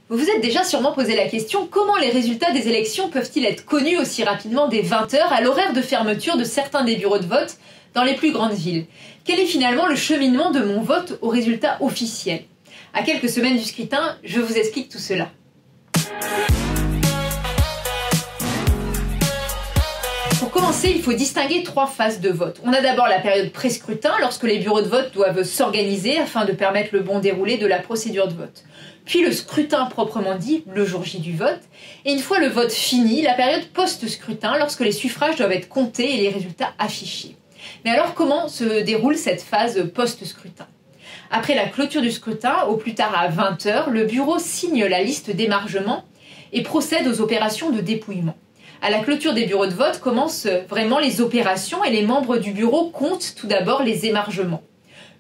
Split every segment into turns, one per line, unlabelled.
Vous vous êtes déjà sûrement posé la question, comment les résultats des élections peuvent-ils être connus aussi rapidement dès 20 h à l'horaire de fermeture de certains des bureaux de vote dans les plus grandes villes? Quel est finalement le cheminement de mon vote au résultat officiel? À quelques semaines du scrutin, je vous explique tout cela. Pour commencer, il faut distinguer 3 phases de vote. On a d'abord la période pré-scrutin, lorsque les bureaux de vote doivent s'organiser afin de permettre le bon déroulé de la procédure de vote. Puis le scrutin proprement dit, le jour J du vote. Et une fois le vote fini, la période post-scrutin, lorsque les suffrages doivent être comptés et les résultats affichés. Mais alors, comment se déroule cette phase post-scrutin? Après la clôture du scrutin, au plus tard à 20 h, le bureau signe la liste d'émargement et procède aux opérations de dépouillement. À la clôture des bureaux de vote commencent vraiment les opérations et les membres du bureau comptent tout d'abord les émargements.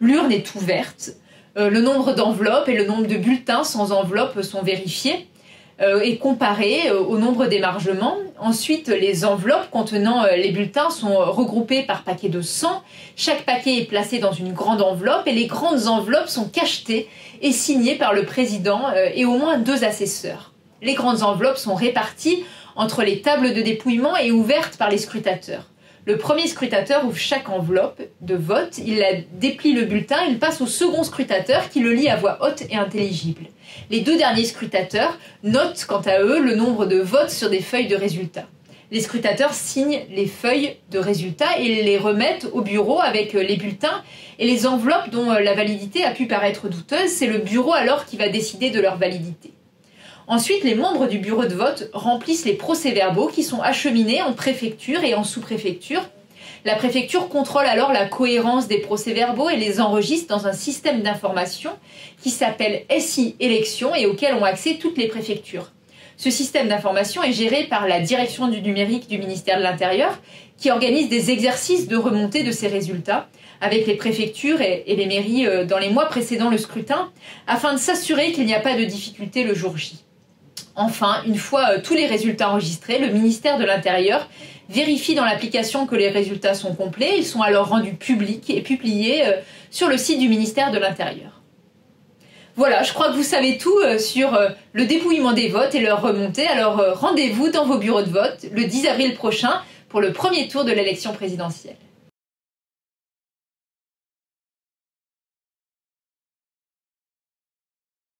L'urne est ouverte, le nombre d'enveloppes et le nombre de bulletins sans enveloppe sont vérifiés et comparés au nombre d'émargements. Ensuite, les enveloppes contenant les bulletins sont regroupées par paquet de 100. Chaque paquet est placé dans une grande enveloppe et les grandes enveloppes sont cachetées et signées par le président et au moins 2 assesseurs. Les grandes enveloppes sont réparties entre les tables de dépouillement et ouvertes par les scrutateurs. Le premier scrutateur ouvre chaque enveloppe de vote, il la déplie le bulletin, il passe au second scrutateur qui le lit à voix haute et intelligible. Les 2 derniers scrutateurs notent quant à eux le nombre de votes sur des feuilles de résultats. Les scrutateurs signent les feuilles de résultats et les remettent au bureau avec les bulletins et les enveloppes dont la validité a pu paraître douteuse. C'est le bureau alors qui va décider de leur validité. Ensuite, les membres du bureau de vote remplissent les procès-verbaux qui sont acheminés en préfecture et en sous-préfecture. La préfecture contrôle alors la cohérence des procès-verbaux et les enregistre dans un système d'information qui s'appelle SI Élections et auquel ont accès toutes les préfectures. Ce système d'information est géré par la direction du numérique du ministère de l'Intérieur qui organise des exercices de remontée de ces résultats avec les préfectures et les mairies dans les mois précédant le scrutin afin de s'assurer qu'il n'y a pas de difficulté le jour J. Enfin, une fois tous les résultats enregistrés, le ministère de l'Intérieur vérifie dans l'application que les résultats sont complets. Ils sont alors rendus publics et publiés sur le site du ministère de l'Intérieur. Voilà, je crois que vous savez tout sur le dépouillement des votes et leur remontée. Alors rendez-vous dans vos bureaux de vote le 10 avril prochain pour le premier tour de l'élection présidentielle.